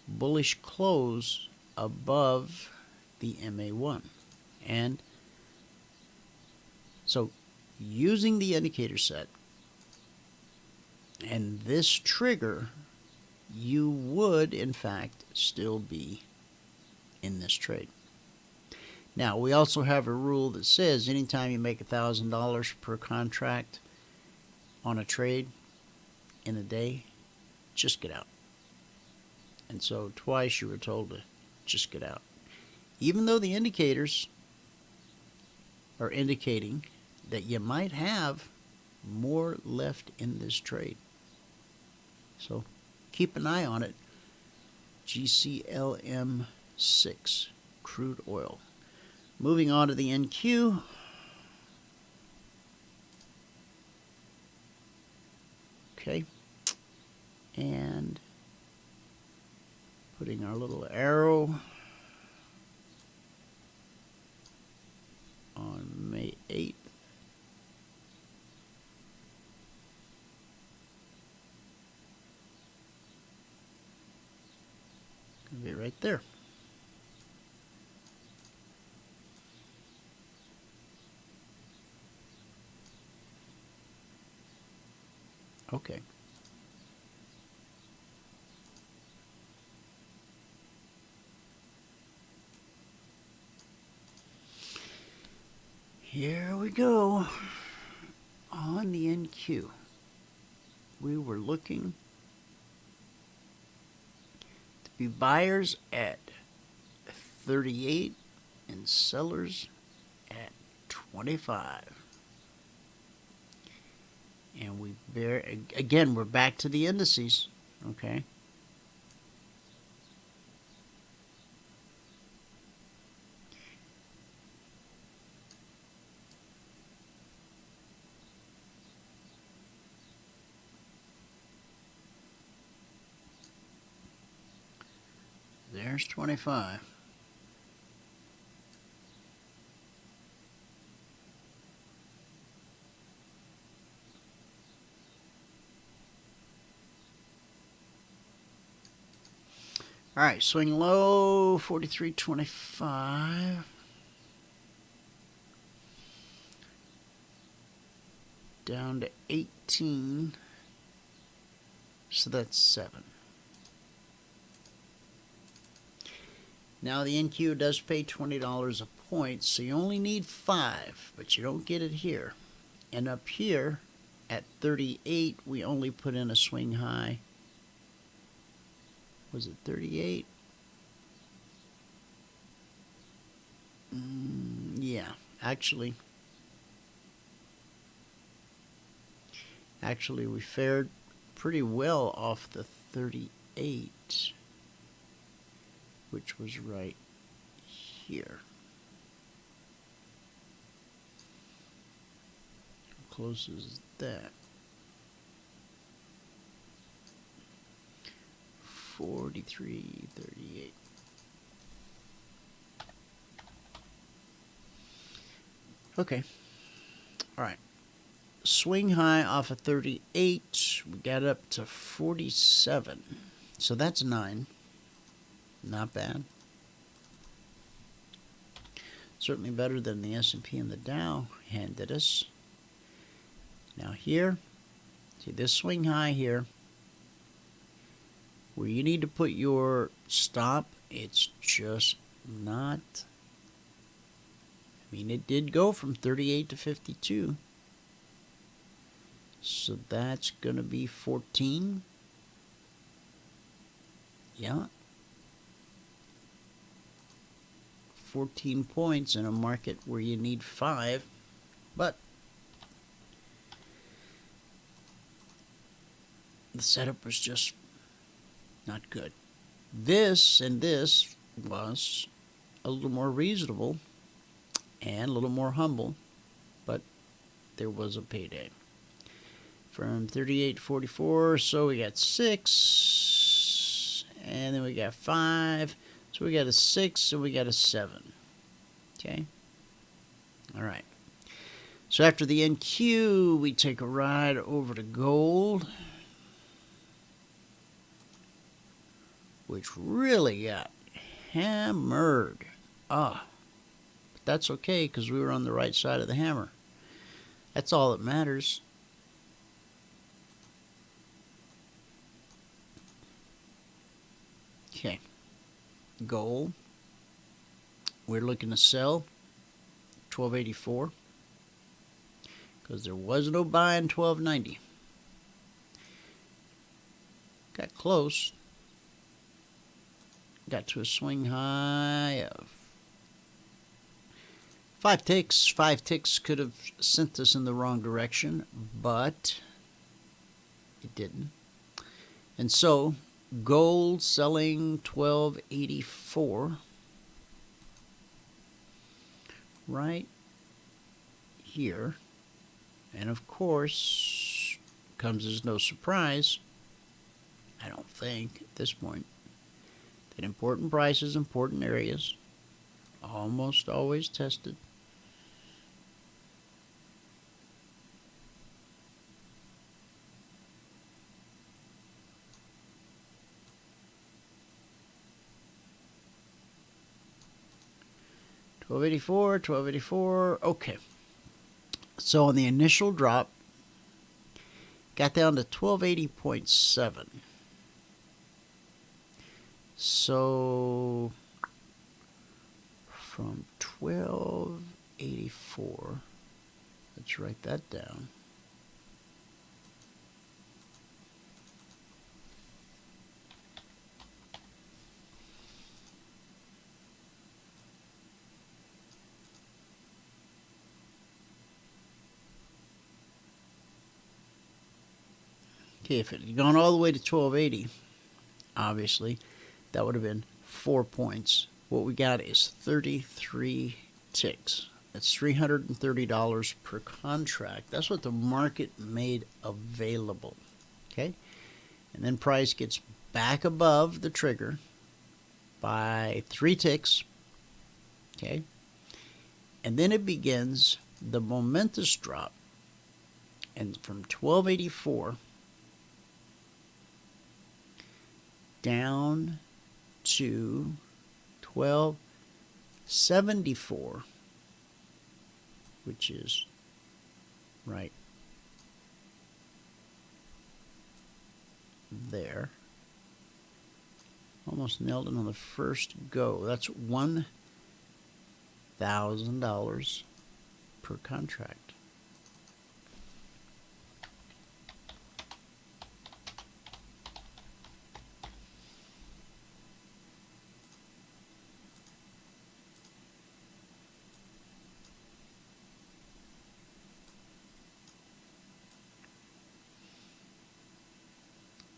bullish close above the MA1. And so using the indicator set and this trigger, you would in fact still be in this trade. Now, we also have a rule that says anytime you make $1,000 per contract on a trade in a day, just get out. And so twice you were told to just get out. Even though the indicators are indicating that you might have more left in this trade. So keep an eye on it. GCLM6, crude oil. Moving on to the NQ. Okay. And putting our little arrow on May 8th. Gonna be right there. Okay. Here we go. On the NQ, we were looking to be buyers at 38 and sellers at 25. And again, we're back to the indices, okay? There's 25. All right, swing low, 43.25. Down to 18. So that's 7. Now the NQ does pay $20 a point, so you only need 5, but you don't get it here. And up here at 38, we only put in a swing high. Was it 38? Yeah, actually we fared pretty well off the 38, which was right here. How close is that? 43.38. Okay. All right. Swing high off of 38. We got up to 47. So that's 9. Not bad. Certainly better than the S&P and the Dow handed us. Now here, see this swing high here, where you need to put your stop, it's just not. I mean, it did go from 38 to 52. So that's going to be 14. Yeah. 14 points in a market where you need 5. But the setup was just not good. This and this was a little more reasonable and a little more humble, but there was a payday. From 38 to 44, so we got 6, and then we got 5, so we got a 6, and we got a 7. Okay? All right. So after the NQ, we take a ride over to gold, which really got hammered. But that's okay, because we were on the right side of the hammer. That's all that matters. Okay. Gold. We're looking to sell 1284, because there was no buy in 1290. Got close. Got to a swing high of 5 ticks. 5 ticks could have sent us in the wrong direction, but it didn't. And so gold selling 1284 right here. And of course, comes as no surprise, I don't think at this point, that important prices, important areas, almost always tested. $12.84. Okay. So on the initial drop, got down to 1280.7. So from 1284, let's write that down. Okay, if it had gone all the way to 1280, obviously, that would have been 4 points. What we got is 33 ticks. That's $330 per contract. That's what the market made available. Okay? And then price gets back above the trigger. by 3 ticks. Okay. And then it begins the momentous drop. And from 1284 down to 1274, which is right there. Almost nailed it on the first go. That's $1,000 per contract.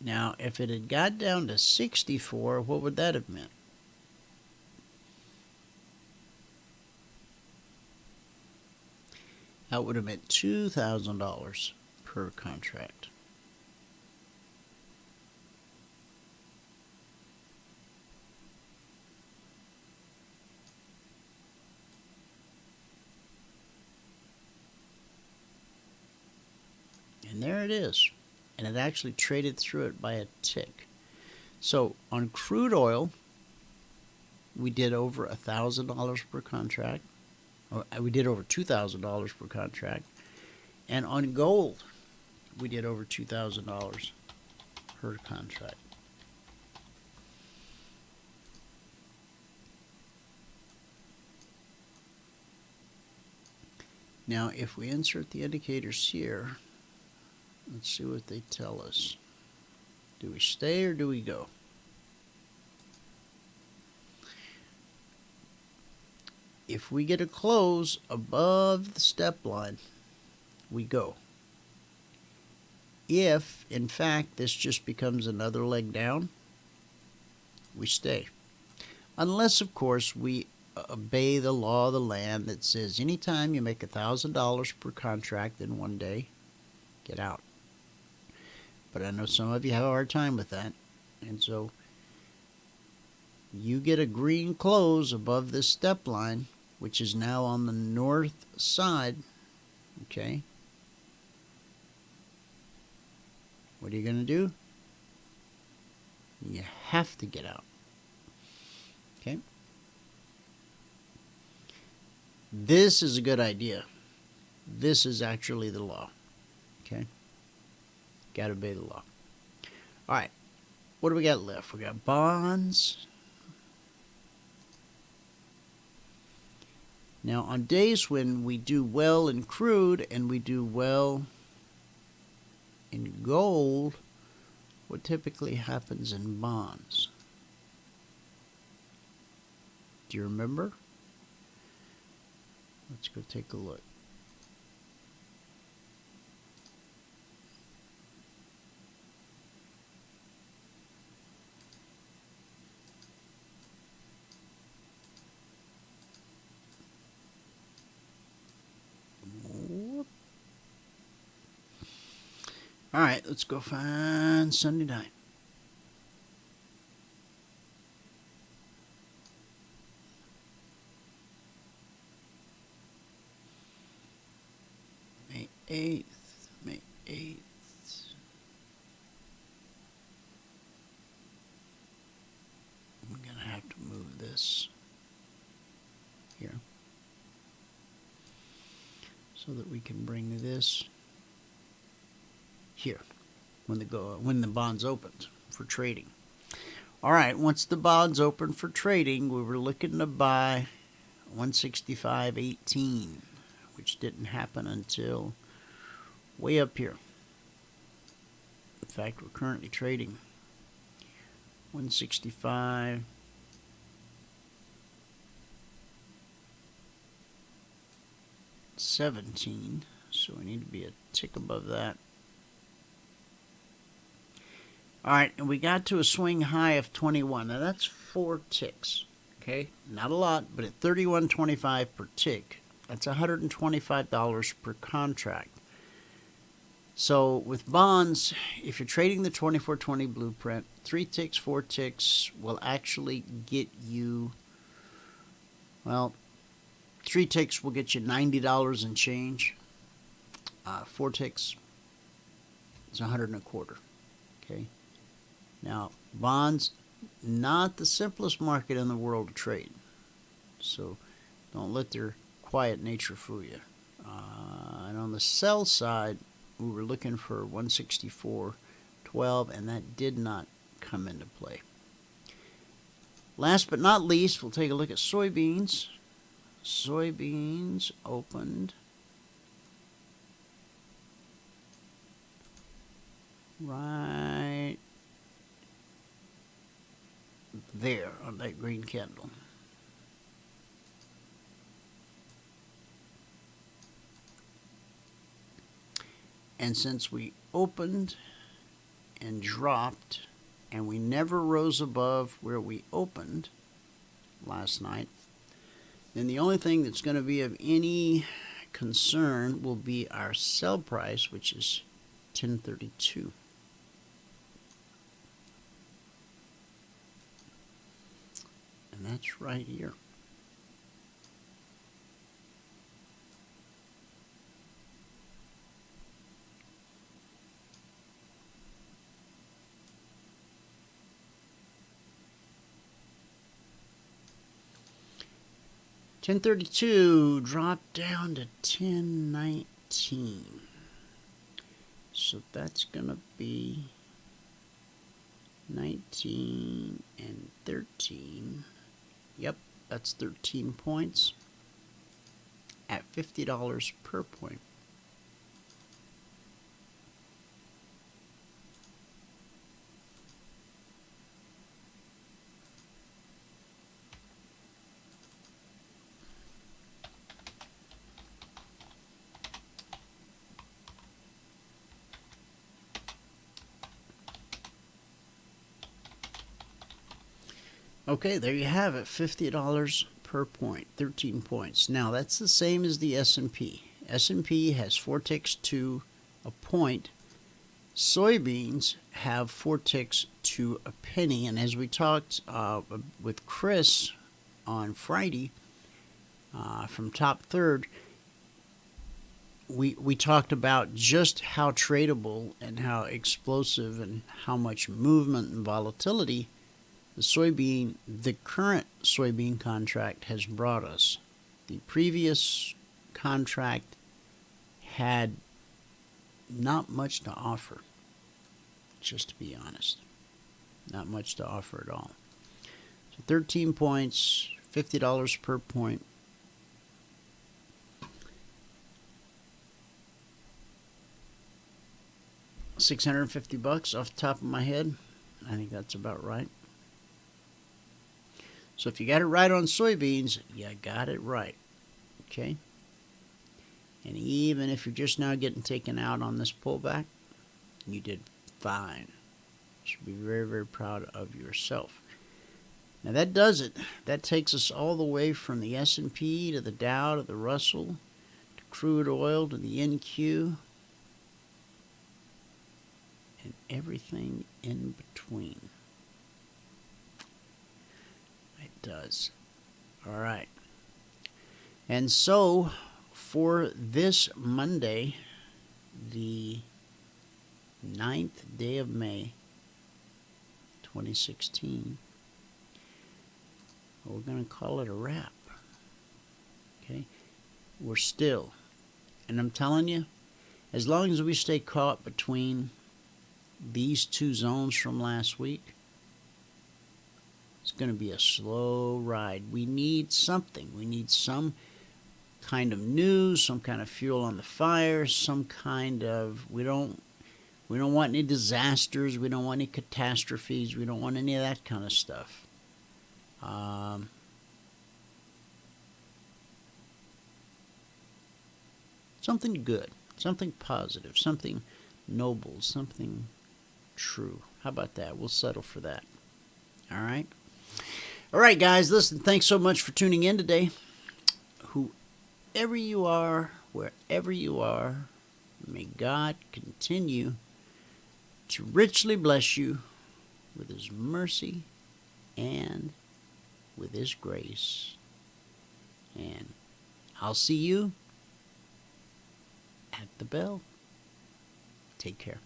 Now, if it had got down to 64, what would that have meant? That would have meant $2,000 per contract. And there it is. And it actually traded through it by a tick. So on crude oil, we did over $1,000 per contract. We did over $2,000 per contract. And on gold, we did over $2,000 per contract. Now, if we insert the indicators here, let's see what they tell us. Do we stay or do we go? If we get a close above the step line, we go. If, in fact, this just becomes another leg down, we stay. Unless, of course, we obey the law of the land that says anytime you make $1,000 per contract in one day, get out. But I know some of you have a hard time with that. And so you get a green close above this step line, which is now on the north side. Okay. What are you going to do? You have to get out. Okay. This is a good idea. This is actually the law. Okay. Got to obey the law. All right. What do we got left? We got bonds. Now, on days when we do well in crude and we do well in gold, what typically happens in bonds? Do you remember? Let's go take a look. All right, let's go find Sunday night. May 8th, May 8th. I'm going to have to move this here so that we can bring this here when the bonds opened for trading. All right, once the bonds open for trading, we were looking to buy 165.18, which didn't happen until way up here. In fact, we're currently trading 165.17, so we need to be a tick above that. All right, and we got to a swing high of 21. Now, that's 4 ticks, okay? Not a lot, but at $31.25 per tick, that's $125 per contract. So with bonds, if you're trading the 2420 blueprint, 3 ticks, 4 ticks will actually get you, well, 3 ticks will get you $90 and change. 4 ticks is $125. Okay. Now, bonds, not the simplest market in the world to trade. So don't let their quiet nature fool you. And on the sell side, we were looking for 164.12, and that did not come into play. Last but not least, we'll take a look at soybeans. Soybeans opened right there on that green candle. And since we opened and dropped, and we never rose above where we opened last night, then the only thing that's going to be of any concern will be our sell price, which is 1032. And that's right here. $10.32 dropped down to $10.19. So that's going to be 19 and 13. Yep, that's 13 points at $50 per point. Okay, there you have it, $50 per point, 13 points. Now, that's the same as the S&P. S&P has 4 ticks to a point. Soybeans have 4 ticks to a penny. And as we talked with Chris on Friday from Top Third, we talked about just how tradable and how explosive and how much movement and volatility the current soybean contract has brought us. The previous contract had not much to offer, just to be honest. Not much to offer at all. So 13 points, $50 per point. $650 off the top of my head. I think that's about right. So if you got it right on soybeans, you got it right. Okay? And even if you're just now getting taken out on this pullback, you did fine. You should be very, very proud of yourself. Now that does it. That takes us all the way from the S&P to the Dow to the Russell to crude oil to the NQ and everything in between. Does. All right. And so for this Monday, the 9th day of May, 2016, we're going to call it a wrap. Okay? We're still, and I'm telling you, as long as we stay caught between these two zones from last week, it's going to be a slow ride. We need something. We need some kind of news, some kind of fuel on the fire, some kind of, we don't want any disasters, we don't want any catastrophes, we don't want any of that kind of stuff. Something good, something positive, something noble, something true. How about that? We'll settle for that. All right? All right, guys, listen, thanks so much for tuning in today. Whoever you are, wherever you are, May God continue to richly bless you with His mercy and with His grace. And I'll see you at the bell. Take care.